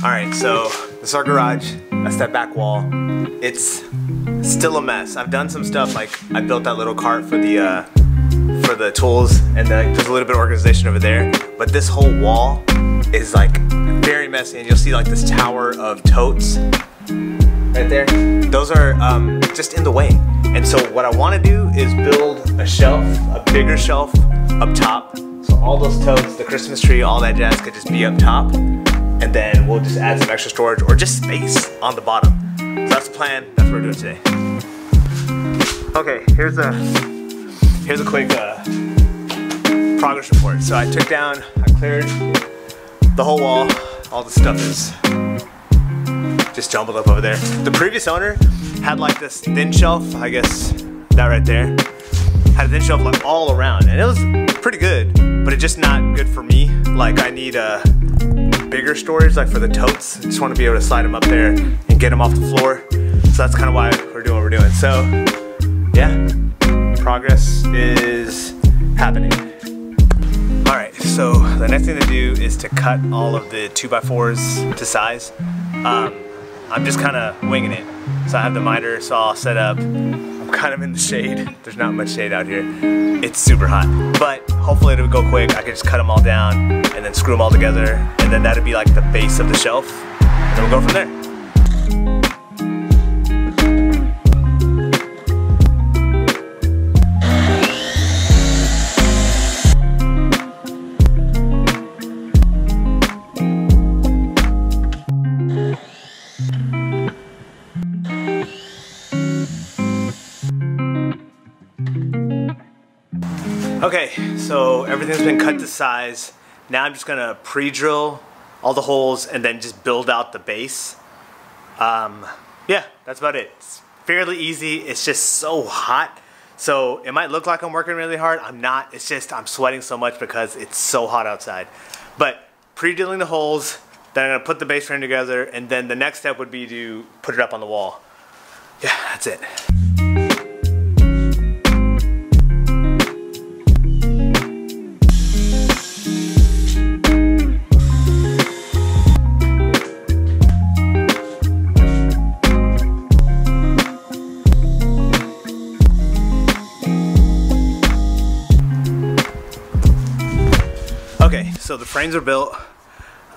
Alright, so this is our garage. That's that back wall. It's still a mess. I've done some stuff, like I built that little cart for the tools, and then there's a little bit of organization over there. But this whole wall is like very messy, and you'll see like this tower of totes right there. Those are just in the way. And so what I want to do is build a shelf, a bigger shelf up top. So all those totes, the Christmas tree, all that jazz could just be up top. And then we'll just add some extra storage or just space on the bottom. So that's the plan, that's what we're doing today. Okay, here's a quick progress report. So I cleared the whole wall. All the stuff is just jumbled up over there. The previous owner had like this thin shelf, I guess that right there. Had a thin shelf like all around, and it was pretty good, but it's just not good for me. Like I need a bigger storage, like for the totes. I just want to be able to slide them up there and get them off the floor. So that's kind of why we're doing what we're doing. So yeah, progress is happening. All right, so the next thing to do is to cut all of the 2x4s to size. I'm just kind of winging it. So I have the miter saw set up. I'm kind of in the shade. There's not much shade out here. It's super hot, but hopefully it'll go quick. I can just cut them all down and then screw them all together, and then that'll be like the base of the shelf, and then we'll go from there. Okay, so everything's been cut to size. Now I'm just gonna pre-drill all the holes and then just build out the base. Yeah, that's about it. It's fairly easy. It's just so hot. So it might look like I'm working really hard. I'm not. It's just I'm sweating so much because it's so hot outside. But pre-drilling the holes, then I'm gonna put the base frame together, and then the next step would be to put it up on the wall. Yeah, that's it. Okay, so the frames are built,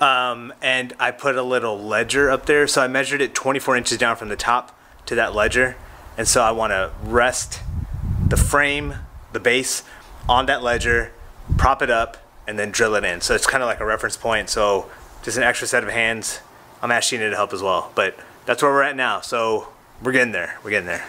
and I put a little ledger up there. So I measured it 24 inches down from the top to that ledger. And so I want to rest the frame, the base, on that ledger, prop it up, and then drill it in. So it's kind of like a reference point. So just an extra set of hands. I'm asking Sheena to help as well. But that's where we're at now. So we're getting there. We're getting there.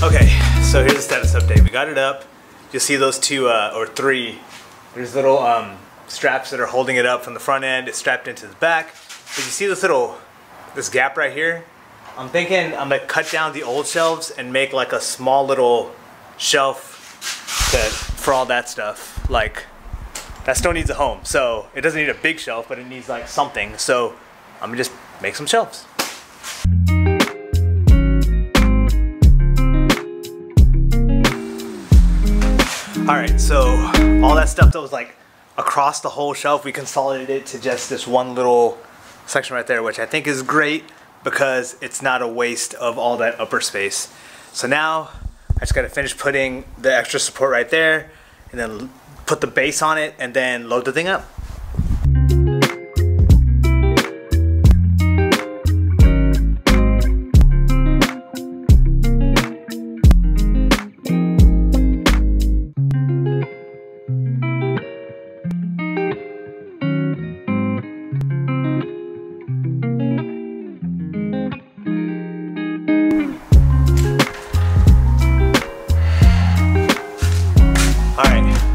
Okay, so here's the status update. We got it up. You'll see those two or three. There's little straps that are holding it up from the front end. It's strapped into the back. But you see this gap right here? I'm thinking I'm gonna cut down the old shelves and make like a small little shelf for all that stuff. Like, that still needs a home. So it doesn't need a big shelf, but it needs like something. So I'm gonna just make some shelves. Alright, so all that stuff that was like across the whole shelf, we consolidated it to just this one little section right there, which I think is great because it's not a waste of all that upper space. So now I just gotta finish putting the extra support right there, and then put the base on it, and then load the thing up.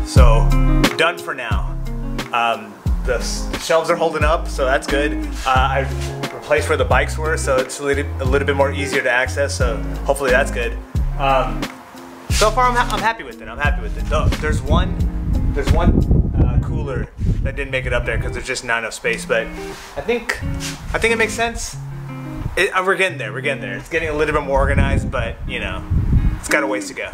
So done for now. The shelves are holding up, so that's good. I replaced where the bikes were, so it's a little bit more easier to access, so hopefully that's good. So far, I'm happy with it. I'm happy with it. Though there's one cooler that didn't make it up there because there's just not enough space. But I think it makes sense. We're getting there. We're getting there. It's getting a little bit more organized, but you know, it's got a ways to go.